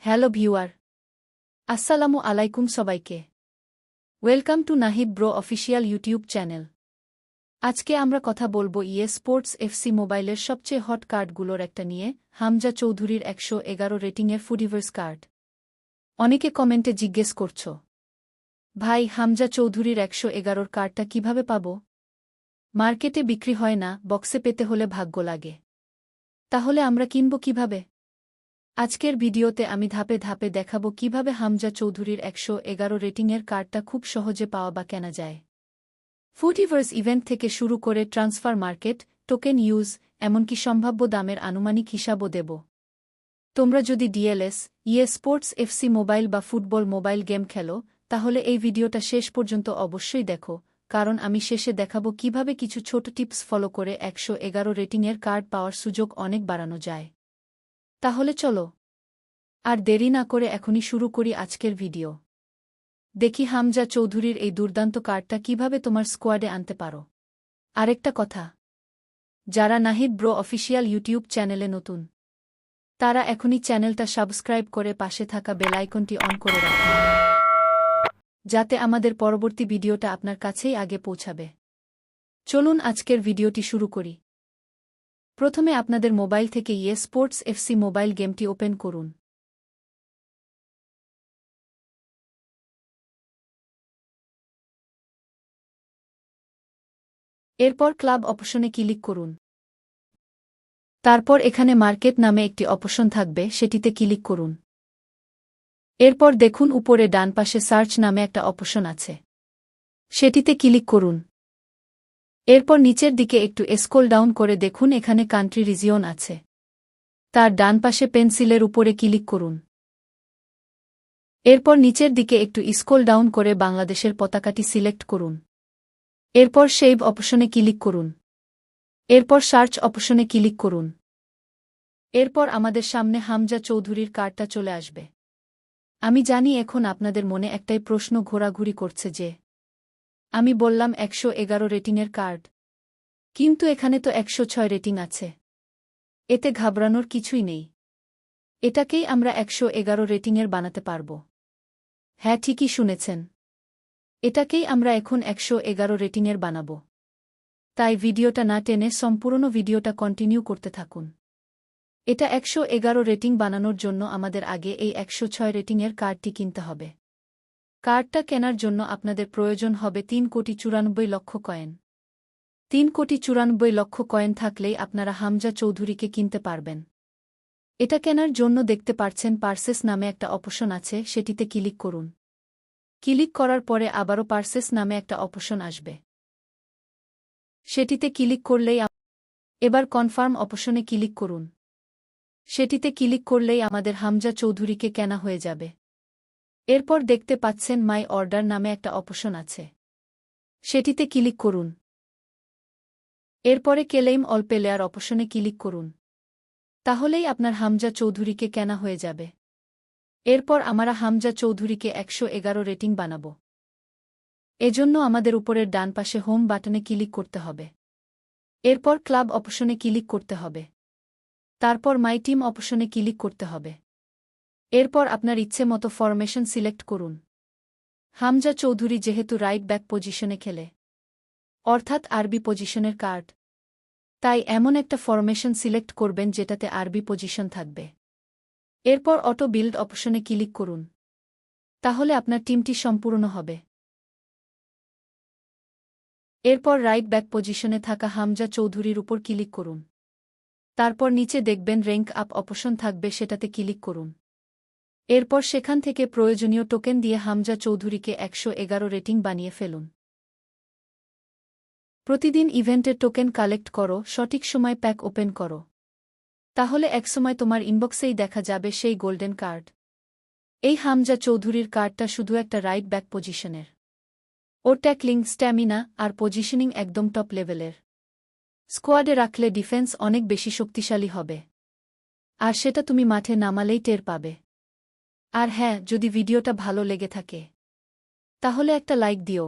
Hello viewer, আসসালামু আলাইকুম সবাইকে। ওয়েলকাম টু নাহিব ব্রো অফিসিয়াল ইউটিউব চ্যানেল। আজকে আমরা কথা বলবো স্পোর্টস এফসি মোবাইলের সবচেয়ে হট কার্ডগুলোর একটা নিয়ে, হামজা চৌধুরীর 111 রেটিংয়ের ফুডিভার্স কার্ড। অনেকে কমেন্টে জিজ্ঞেস করছ, ভাই হামজা চৌধুরীর 111 কার্ডটা কিভাবে পাবো? মার্কেটে বিক্রি হয় না, বক্সে পেতে হলে ভাগ্য লাগে। তাহলে আমরা কিনব কিভাবে? আজকের ভিডিওতে আমি ধাপে ধাপে দেখাবো কিভাবে হামজা চৌধুরীর 111 রেটিংয়ের কার্ডটা খুব সহজে পাওয়া বা কেনা যায়। ফুডিভার্স ইভেন্ট থেকে শুরু করে ট্রান্সফার মার্কেট, টোকেন ইউজ, এমনকি সম্ভাব্য দামের আনুমানিক হিসাবও দেব। তোমরা যদি ডিএলএস, স্পোর্টস এফসি মোবাইল বা ফুটবল মোবাইল গেম খেলো, তাহলে এই ভিডিওটা শেষ পর্যন্ত অবশ্যই দেখো, কারণ আমি শেষে দেখাবো কিভাবে কিছু ছোট টিপস ফলো করে 111 রেটিংয়ের কার্ড পাওয়ার সুযোগ অনেক বাড়ানো যায়। তাহলে চলো আর দেরি না করে এখনই শুরু করি আজকের ভিডিও। দেখি হামজা চৌধুরীর এই দুর্দান্ত কার্ডটা কিভাবে তোমার স্কোয়াডে আনতে পারো। আরেকটা কথা, যারা নাহিদ ব্রো অফিসিয়াল ইউটিউব চ্যানেলে নতুন, তারা এখনই চ্যানেলটা সাবস্ক্রাইব করে পাশে থাকা বেল আইকনটি অন করে রাখুন, যাতে আমাদের পরবর্তী ভিডিওটা আপনার কাছেই আগে পৌঁছাবে। চলুন আজকের ভিডিওটি শুরু করি। প্রথমে আপনাদের মোবাইল থেকে স্পোর্টস এফসি মোবাইল গেমটি ওপেন করুন। এরপর ক্লাব অপশনে ক্লিক করুন। তারপর এখানে মার্কেট নামে একটি অপশন থাকবে, সেটিতে ক্লিক করুন। এরপর দেখুন উপরে ডান পাশে সার্চ নামে একটা অপশন আছে, সেটিতে ক্লিক করুন। এরপর নিচের দিকে একটু স্ক্রল ডাউন করে দেখুন এখানে কান্ট্রি রিজিয়ন আছে। তার ডান পাশে পেন্সিলের উপরে ক্লিক করুন। এরপর নিচের দিকে একটু স্ক্রল ডাউন করে বাংলাদেশের পতাকাটি সিলেক্ট করুন। এরপর সেভ অপশনে ক্লিক করুন। এরপর সার্চ অপশনে ক্লিক করুন। এরপর আমাদের সামনে হামজা চৌধুরীর কার্ডটা চলে আসবে। আমি জানি এখন আপনাদের মনে একটাই প্রশ্ন ঘোরাঘুরি করছে যে, আমি বললাম 111 রেটিংয়ের কার্ড, কিন্তু এখানে তো 106 রেটিং আছে। এতে ঘাবড়ানোর কিছুই নেই। এটাকেই আমরা 111 রেটিংয়ের বানাতে পারব। হ্যাঁ, ঠিকই শুনেছেন, এটাকেই আমরা এখন 111 রেটিংয়ের বানাব। তাই ভিডিওটা না টেনে সম্পূর্ণ ভিডিওটা কন্টিনিউ করতে থাকুন। এটা 111 রেটিং বানানোর জন্য আমাদের আগে এই 106 রেটিংয়ের কার্ডটি কিনতে হবে। কার্ডটা কেনার জন্য আপনাদের প্রয়োজন হবে 3,94,00,000 কয়েন। 3,94,00,000 কয়েন থাকলেই আপনারা হামজা চৌধুরীকে কিনতে পারবেন। এটা কেনার জন্য দেখতে পারছেন পারচেস নামে একটা অপশন আছে, সেটিতে ক্লিক করুন। ক্লিক করার পরে আবারও পারচেস নামে একটা অপশন আসবে, সেটিতে ক্লিক করলেই এবার কনফার্ম অপশনে ক্লিক করুন। সেটিতে ক্লিক করলেই আমাদের হামজা চৌধুরীকে কেনা হয়ে যাবে। এরপর দেখতে পাচ্ছেন মাই অর্ডার নামে একটা অপশন আছে, সেটিতে ক্লিক করুন। এরপরে ক্লেইম অল প্লেয়ার অপশনে ক্লিক করুন। তাহলেই আপনার হামজা চৌধুরীকে কেনা হয়ে যাবে। এরপর আমরা হামজা চৌধুরীকে 111 রেটিং বানাব। এজন্য আমাদের উপরের ডান পাশে হোম বাটনে ক্লিক করতে হবে। এরপর ক্লাব অপশনে ক্লিক করতে হবে। তারপর মাই টিম অপশনে ক্লিক করতে হবে। এরপর আপনার ইচ্ছে মতো ফরমেশন সিলেক্ট করুন। হামজা চৌধুরী যেহেতু রাইট ব্যাক পজিশনে খেলে, অর্থাৎ আরবি পজিশনের কার্ড, তাই এমন একটা ফরমেশন সিলেক্ট করবেন যেটাতে আরবি পজিশন থাকবে। এরপর অটো বিল্ড অপশনে ক্লিক করুন। তাহলে আপনার টিমটি সম্পূর্ণ হবে। এরপর রাইট ব্যাক পজিশনে থাকা হামজা চৌধুরীর উপর ক্লিক করুন। তারপর নিচে দেখবেন র্যাঙ্ক আপ অপশন থাকবে, সেটাতে ক্লিক করুন। এরপর সেখান থেকে প্রয়োজনীয় টোকেন দিয়ে হামজা চৌধুরীকে 111 রেটিং বানিয়ে ফেলুন। প্রতিদিন ইভেন্টের টোকেন কালেক্ট করো, সঠিক সময় প্যাক ওপেন করো, তাহলে একসময় তোমার ইনবক্সেই দেখা যাবে সেই গোল্ডেন কার্ড। এই হামজা চৌধুরীর কার্ডটা শুধু একটা রাইট ব্যাক পজিশনের। ওর ট্যাকলিং, স্ট্যামিনা আর পজিশনিং একদম টপ লেভেলের। স্কোয়াডে রাখলে ডিফেন্স অনেক বেশি শক্তিশালী হবে, আর সেটা তুমি মাঠে নামালেই টের পাবে। আর হ্যাঁ, যদি ভিডিওটা ভালো লেগে থাকে তাহলে একটা লাইক দিও।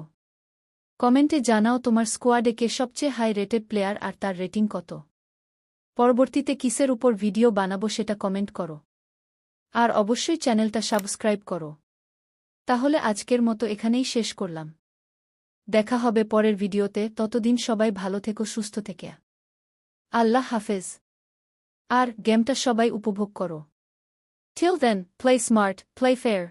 কমেন্টে জানাও তোমার স্কোয়াডে কে সবচেয়ে হাই রেটেড প্লেয়ার আর তার রেটিং কত। পরবর্তীতে কিসের উপর ভিডিও বানাবো সেটা কমেন্ট করো। আর অবশ্যই চ্যানেলটা সাবস্ক্রাইব করো। তাহলে আজকের মতো এখানেই শেষ করলাম। দেখা হবে পরের ভিডিওতে, ততদিন সবাই ভালো থেকো, সুস্থ থেকে। আল্লাহ হাফেজ। আর গেমটা সবাই উপভোগ করো। Till then, play smart, play fair.